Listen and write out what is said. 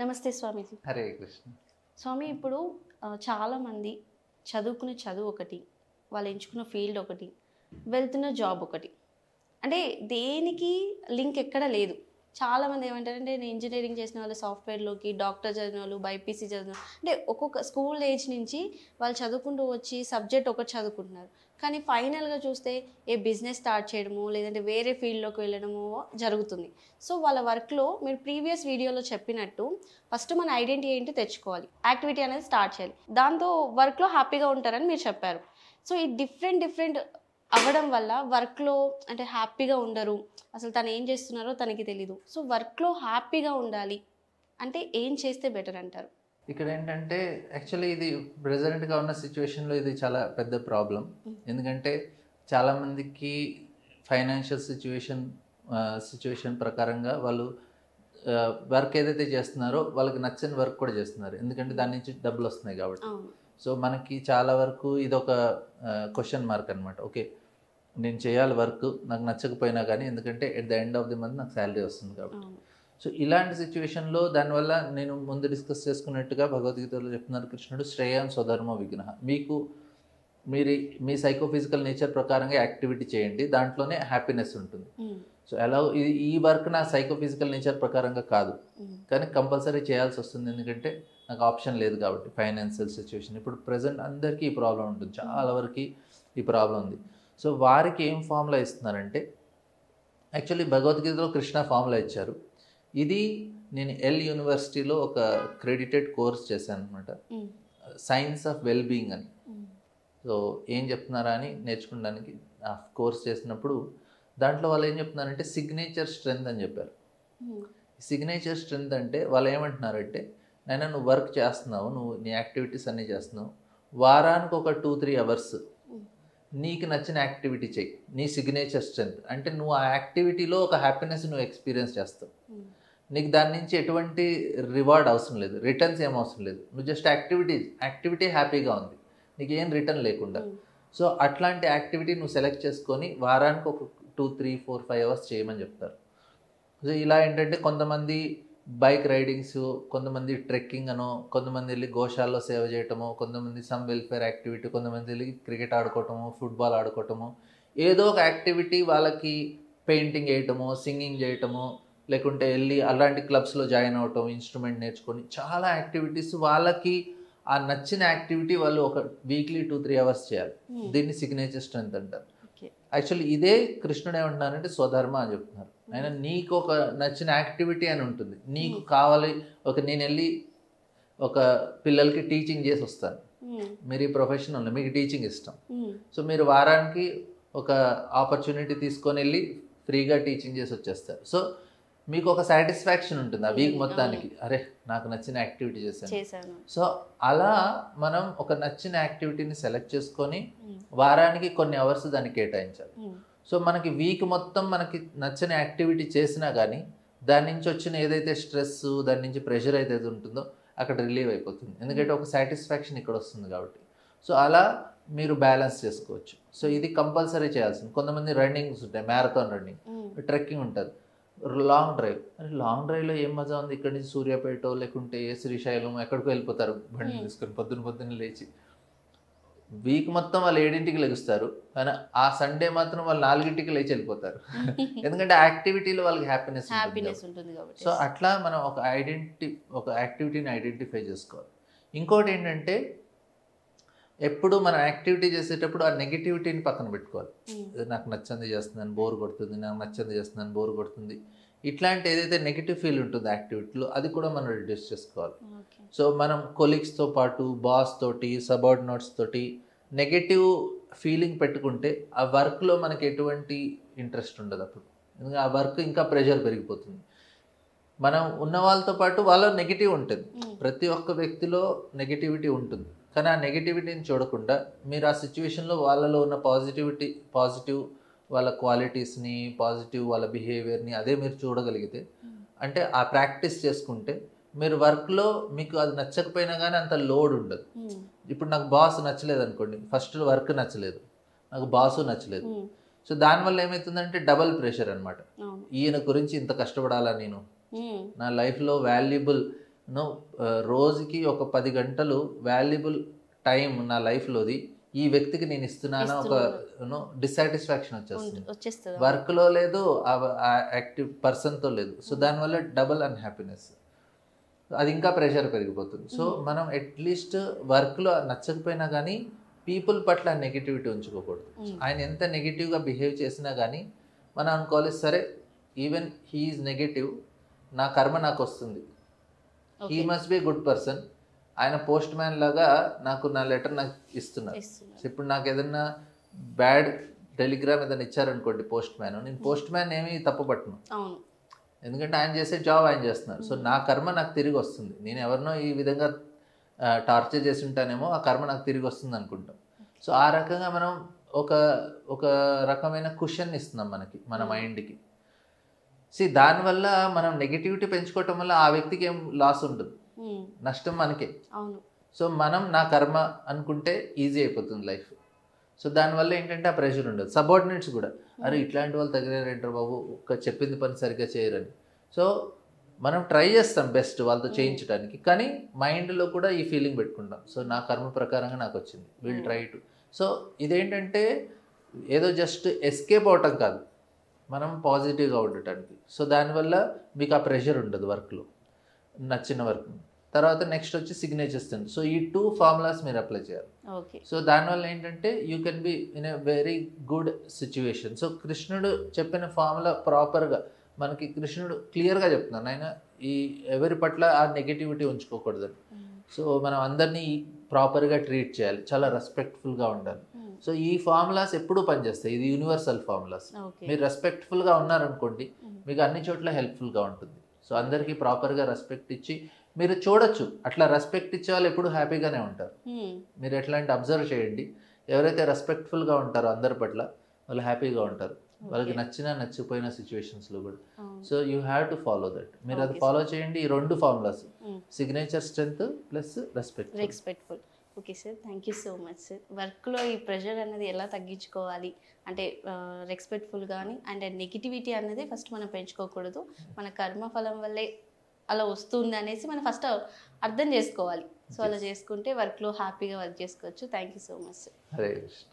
నమస్తే స్వామీజీ. హరే కృష్ణ. స్వామి ఇప్పుడు చాలామంది చదువుకునే చదువు ఒకటి, వాళ్ళు ఎంచుకున్న ఫీల్డ్ ఒకటి, వెళ్తున్న జాబ్ ఒకటి. అంటే దేనికి లింక్ ఎక్కడ లేదు. చాలామంది ఏమంటారంటే నేను ఇంజనీరింగ్ చేసిన వాళ్ళు సాఫ్ట్వేర్లోకి, డాక్టర్ చదివిన వాళ్ళు బైపీసీ చదివిన అంటే ఒక్కొక్క స్కూల్ ఏజ్ నుంచి వాళ్ళు చదువుకుంటూ వచ్చి సబ్జెక్ట్ ఒకటి చదువుకుంటున్నారు. కానీ ఫైనల్గా చూస్తే ఏ బిజినెస్ స్టార్ట్ చేయడము లేదంటే వేరే ఫీల్డ్లోకి వెళ్ళడము జరుగుతుంది. సో వాళ్ళ వర్క్లో మీరు ప్రీవియస్ వీడియోలో చెప్పినట్టు ఫస్ట్ మన ఐడెంటిటీ ఏంటి తెచ్చుకోవాలి, యాక్టివిటీ అనేది స్టార్ట్ చేయాలి, దాంతో వర్క్లో హ్యాపీగా ఉంటారని మీరు చెప్పారు. సో ఈ డిఫరెంట్ అవ్వడం వల్ల వర్క్లో అంటే హ్యాపీగా ఉండరు, అసలు తను ఏం చేస్తున్నారో తనకి తెలీదు. సో వర్క్లో హ్యాపీగా ఉండాలి అంటే ఏం చేస్తే బెటర్ అంటారు? ఇక్కడ ఏంటంటే యాక్చువల్లీ ఇది ప్రెజెంట్గా ఉన్న సిచ్యువేషన్లో ఇది చాలా పెద్ద ప్రాబ్లం. ఎందుకంటే చాలామందికి ఫైనాన్షియల్ సిచ్యువేషన్ ప్రకారంగా వాళ్ళు వర్క్ ఏదైతే చేస్తున్నారో వాళ్ళకి నచ్చని వర్క్ కూడా చేస్తున్నారు. ఎందుకంటే దాని నుంచి డబ్బులు వస్తున్నాయి కాబట్టి. సో మనకి చాలా వరకు ఇది ఒక క్వశ్చన్ మార్క్ అనమాట. ఓకే, నేను చేయాలి వర్క్, నాకు నచ్చకపోయినా కానీ, ఎందుకంటే at the end of the month నాకు శాలరీ వస్తుంది కాబట్టి. సో ఇలాంటి సిచ్యువేషన్లో దానివల్ల నేను ముందు డిస్కస్ చేసుకున్నట్టుగా భగవద్గీతలో చెప్తున్నారు కృష్ణుడు, శ్రేయాన్ స్వధర్మ విఘ్న. మీ సైకోఫిజికల్ నేచర్ ప్రకారంగా యాక్టివిటీ చేయండి, దాంట్లోనే హ్యాపీనెస్ ఉంటుంది. సో ఎలా ఈ వర్క్ నా సైకోఫిజికల్ నేచర్ ప్రకారంగా కాదు, కానీ కంపల్సరీ చేయాల్సి వస్తుంది, ఎందుకంటే నాకు ఆప్షన్ లేదు కాబట్టి. ఫైనాన్షియల్ సిచ్యువేషన్ ఇప్పుడు ప్రజెంట్ అందరికీ ఈ ప్రాబ్లం ఉంటుంది, చాలా వరకు ఈ ప్రాబ్లం ఉంది. సో వారికి ఏం ఫార్ములా ఇస్తున్నారంటే, యాక్చువల్లీ భగవద్గీతలో కృష్ణ ఫార్ములా ఇచ్చారు. ఇది నేను యూనివర్సిటీలో ఒక క్రెడిటెడ్ కోర్స్ చేశాను అనమాట, సైన్స్ ఆఫ్ వెల్ బీయింగ్ అని. సో ఏం చెప్తున్నారా అని నేర్చుకోవడానికి ఆ కోర్స్ చేసినప్పుడు దాంట్లో వాళ్ళు ఏం చెప్తున్నారంటే సిగ్నేచర్ స్ట్రెంగ్త్ అని చెప్పారు. సిగ్నేచర్ స్ట్రెంగ్త్ అంటే వాళ్ళు ఏమంటున్నారంటే, నైనా నువ్వు వర్క్ చేస్తున్నావు, నువ్వు నీ యాక్టివిటీస్ అన్నీ చేస్తున్నావు, వారానికి ఒక 2-3 అవర్స్ నీకు నచ్చిన యాక్టివిటీ చెయ్యి. నీ సిగ్నేచర్ స్ట్రెంగ్త్ అంటే నువ్వు ఆ యాక్టివిటీలో ఒక హ్యాపీనెస్ నువ్వు ఎక్స్పీరియన్స్ చేస్తావు. నీకు దాని నుంచి ఎటువంటి రివార్డ్ అవసరం లేదు, రిటర్న్స్ ఏం అవసరం లేదు, నువ్వు జస్ట్ యాక్టివిటీ హ్యాపీగా ఉంది, నీకు ఏం రిటర్న్ లేకుండా. సో అట్లాంటి యాక్టివిటీ నువ్వు సెలెక్ట్ చేసుకొని వారానికి ఒక 2-3-4-5 అవర్స్ చేయమని చెప్తారు. సో ఇలా ఏంటంటే కొంతమంది బైక్ రైడింగ్స్, కొంతమంది ట్రెక్కింగ్ అనో, కొంతమంది వెళ్ళి గోశాలలో సేవ చేయటము, కొంతమంది సమ్ వెల్ఫేర్ యాక్టివిటీ, కొంతమంది వెళ్ళి క్రికెట్ ఆడుకోవటము, ఫుట్బాల్ ఆడుకోవటము, ఏదో ఒక యాక్టివిటీ, వాళ్ళకి పెయింటింగ్ వేయటము, సింగింగ్ చేయటము, లేకుంటే వెళ్ళి అలాంటి క్లబ్స్లో జాయిన్ అవటం, ఇన్స్ట్రుమెంట్ నేర్చుకొని, చాలా యాక్టివిటీస్ వాళ్ళకి ఆ నచ్చిన యాక్టివిటీ వాళ్ళు ఒక వీక్లీ 2-3 అవర్స్ చేయాలి. దీన్ని సిగ్నేచర్ స్ట్రెంగ్త్ అంటారు. యాక్చువల్లీ ఇదే కృష్ణుడు ఏమంటున్నారంటే స్వధర్మ అని చెప్తున్నారు. ఆయన నీకు ఒక నచ్చిన యాక్టివిటీ అని ఉంటుంది, నీకు కావాలి. నేను వెళ్ళి ఒక పిల్లలకి టీచింగ్ చేసి వస్తాను, మీరు ఈ ప్రొఫెషనల్, మీకు టీచింగ్ ఇష్టం, సో మీరు వారానికి ఒక ఆపర్చునిటీ తీసుకొని వెళ్ళి ఫ్రీగా టీచింగ్ చేసి వచ్చేస్తారు. సో మీకు ఒక సాటిస్ఫాక్షన్ ఉంటుంది ఆ వీక్ మొత్తానికి, అరే నాకు నచ్చిన యాక్టివిటీ చేశాను. సో అలా మనం ఒక నచ్చిన యాక్టివిటీని సెలెక్ట్ చేసుకొని వారానికి కొన్ని అవర్స్ దాన్ని కేటాయించాలి. సో మనకి వీక్ మొత్తం మనకి నచ్చిన యాక్టివిటీ చేసినా కానీ దాని నుంచి వచ్చిన ఏదైతే స్ట్రెస్, దాని నుంచి ప్రెషర్ అయితే ఉంటుందో అక్కడ రిలీవ్ అయిపోతుంది, ఎందుకంటే ఒక సాటిస్ఫాక్షన్ ఇక్కడ వస్తుంది కాబట్టి. సో అలా మీరు బ్యాలెన్స్ చేసుకోవచ్చు. సో ఇది కంపల్సరీ చేయాల్సింది. కొంతమంది రన్నింగ్స్ ఉంటాయి, మ్యారథాన్ రన్నింగ్, ట్రెక్కింగ్ ఉంటుంది, లాంగ్ డ్రైవ్లో ఏం మజా ఉంది, ఇక్కడి నుంచి సూర్యాపేట లేకుంటే శ్రీశైలం ఎక్కడికో వెళ్ళిపోతారు బండి తీసుకొని, పొద్దున్న లేచి. వీక్ మొత్తం వాళ్ళు 7ంటికి లెగుస్తారు, కానీ ఆ సండే మాత్రం వాళ్ళు 4ంటికి లేచి వెళ్ళిపోతారు, ఎందుకంటే యాక్టివిటీలో వాళ్ళకి హ్యాపీనెస్ ఉంటుంది. సో అట్లా మనం ఒక యాక్టివిటీని ఐడెంటిఫై చేసుకోవాలి. ఇంకోటి ఏంటంటే, ఎప్పుడు మనం యాక్టివిటీ చేసేటప్పుడు ఆ నెగిటివిటీని పక్కన పెట్టుకోవాలి. నాకు నచ్చంది చేస్తున్నాను బోర్ కొడుతుంది, నాకు నచ్చంది చేస్తున్నాను బోర్ కొడుతుంది, ఇట్లాంటి ఏదైతే నెగిటివ్ ఫీల్ ఉంటుందో యాక్టివిటీలో అది కూడా మనం రిడ్యూస్ చేసుకోవాలి. సో మనం కొలీగ్స్తో పాటు బాస్ తోటి, సబార్డినేట్స్ తోటి నెగటివ్ ఫీలింగ్ పెట్టుకుంటే ఆ వర్క్లో మనకి ఎటువంటి ఇంట్రెస్ట్ ఉండదు అప్పుడు, ఎందుకంటే ఆ వర్క్ ఇంకా ప్రెషర్ పెరిగిపోతుంది. మనం ఉన్న వాళ్ళతో పాటు వాళ్ళ నెగిటివ్ ఉంటుంది, ప్రతి ఒక్క వ్యక్తిలో నెగిటివిటీ ఉంటుంది, కానీ ఆ నెగిటివిటీని చూడకుండా మీరు ఆ సిచ్యువేషన్లో వాళ్ళలో ఉన్న పాజిటివ్ వాళ్ళ క్వాలిటీస్ని, పాజిటివ్ వాళ్ళ బిహేవియర్ని అదే మీరు చూడగలిగితే, అంటే ఆ ప్రాక్టీస్ చేసుకుంటే మీరు వర్క్లో మీకు అది నచ్చకపోయినా కానీ అంత లోడ్ ఉండదు. ఇప్పుడు నాకు బాస్ నచ్చలేదు అనుకోండి, ఫస్ట్ వర్క్ నచ్చలేదు, నాకు బాసు నచ్చలేదు, సో దానివల్ల ఏమవుతుందంటే డబల్ ప్రెషర్ అనమాట. ఈయన గురించి ఇంత కష్టపడాలా నేను, నా లైఫ్లో వాల్యుబుల్ నో రోజుకి ఒక 10 గంటలు వాల్యుబుల్ టైం నా లైఫ్లోది ఈ వ్యక్తికి నేను ఇస్తున్నాను ఒక డిస్సాటిస్ఫాక్షన్ వచ్చేస్తుంది. వర్క్లో లేదు, యాక్టివ్ పర్సన్తో లేదు. సో దానివల్ల డబుల్ అన్హ్యాపీనెస్, అది ఇంకా ప్రెషర్ పెరిగిపోతుంది. సో మనం అట్లీస్ట్ వర్క్లో నచ్చకపోయినా కానీ పీపుల్ పట్ల నెగిటివిటీ ఉంచుకోకూడదు. ఆయన ఎంత నెగిటివ్గా బిహేవ్ చేసినా కానీ మనం అనుకోవాలి, సరే ఈవెన్ హీఈస్ నెగిటివ్, నా కర్మ నాకు వస్తుంది, he must be good person. ఆయన పోస్ట్ మ్యాన్ లాగా నా లెటర్ నాకు ఇస్తున్నారు. ఇప్పుడు నాకు ఏదన్నా బ్యాడ్ టెలిగ్రామ్ ఏదైనా ఇచ్చారనుకోండి పోస్ట్ మ్యాన్, నేను పోస్ట్ మ్యాన్ ఏమీ తప్పు పట్టను, ఎందుకంటే ఆయన చేసే జాబ్ ఆయన చేస్తున్నారు. సో నా కర్మ నాకు తిరిగి వస్తుంది. నేను ఎవరినో ఈ విధంగా టార్చర్ చేసి ఉంటానేమో, ఆ కర్మ నాకు తిరిగి వస్తుంది అనుకుంటాం. సో ఆ రకంగా మనం ఒక రకమైన క్వశ్చన్ ఇస్తున్నాం మన మైండ్కి. దానివల్ల మనం నెగిటివిటీ పెంచుకోవటం వల్ల ఆ వ్యక్తికి ఏం లాస్ ఉంటుంది, నష్టం మనకే. సో మనం నా కర్మ అనుకుంటే ఈజీ అయిపోతుంది లైఫ్. సో దానివల్ల ఏంటంటే ఆ ప్రెషర్ ఉండదు. సబార్డినేట్స్ కూడా, అరే ఇట్లాంటి వాళ్ళు తగిలేరంటారు బాబు, ఒక చెప్పింది పని సరిగ్గా చేయరని. సో మనం ట్రై చేస్తాం బెస్ట్ వాళ్ళతో చేయించడానికి, కానీ మైండ్లో కూడా ఈ ఫీలింగ్ పెట్టుకుంటాం, సో నా కర్మ ప్రకారంగా నాకు వచ్చింది, విల్ ట్రై టు. సో ఇదేంటంటే ఏదో జస్ట్ ఎస్కేప్ అవటం కాదు, మనం పాజిటివ్గా ఉండటానికి. సో దానివల్ల మీకు ఆ ప్రెషర్ ఉండదు వర్క్లో, నచ్చిన వర్క్. తర్వాత నెక్స్ట్ వచ్చి సిగ్నేచర్ స్ట్రెంత్. సో ఈ 2 ఫార్ములాస్ మీరు అప్లై చేయాలి. సో దానివల్ల ఏంటంటే you can be in a very good situation. So కృష్ణుడు చెప్పిన ఫార్ములా ప్రాపర్గా మనకి కృష్ణుడు క్లియర్గా చెప్తున్నాను, ఆయన ఈ ఎవరి పట్ల ఆ నెగిటివిటీ ఉంచుకోకూడదని. సో మనం అందరినీ ప్రాపర్గా ట్రీట్ చేయాలి, చాలా రెస్పెక్ట్ఫుల్గా ఉండాలి. సో ఈ ఫార్ములాస్ ఎప్పుడూ పనిచేస్తాయి, ఇది యూనివర్సల్ ఫార్ములాస్. మీరు రెస్పెక్ట్ఫుల్గా ఉన్నారనుకోండి, మీకు అన్ని చోట్ల హెల్ప్ఫుల్గా ఉంటుంది. సో అందరికీ ప్రాపర్గా రెస్పెక్ట్ ఇచ్చి మీరు చూడొచ్చు, అట్లా రెస్పెక్ట్ ఇచ్చే వాళ్ళు ఎప్పుడు హ్యాపీగానే ఉంటారు. మీరు ఎట్లాంటి అబ్జర్వ్ చేయండి, ఎవరైతే రెస్పెక్ట్ఫుల్గా ఉంటారో అందరి పట్ల వాళ్ళు హ్యాపీగా ఉంటారు, వాళ్ళకి నచ్చకపోయిన సిచ్యువేషన్స్లో కూడా. So you have to follow that. మీరు అది ఫాలో చేయండి, ఈ 2 formulas, signature strength plus respectful. Okay sir, thank you so much sir. వర్క్లో ఈ ప్రెషర్ అనేది ఎలా తగ్గించుకోవాలి అంటే రెస్పెక్ట్ఫుల్ కానీ అండ్ నెగిటివిటీ అనేది ఫస్ట్ మనం పెంచుకోకూడదు, మన కర్మఫలం వల్లే అలా వస్తుంది అనేసి మనం ఫస్ట్ అర్థం చేసుకోవాలి. సో అలా చేసుకుంటే వర్క్లో హ్యాపీగా వర్క్ చేసుకోవచ్చు. Thank you so much sir. Hare Krishna.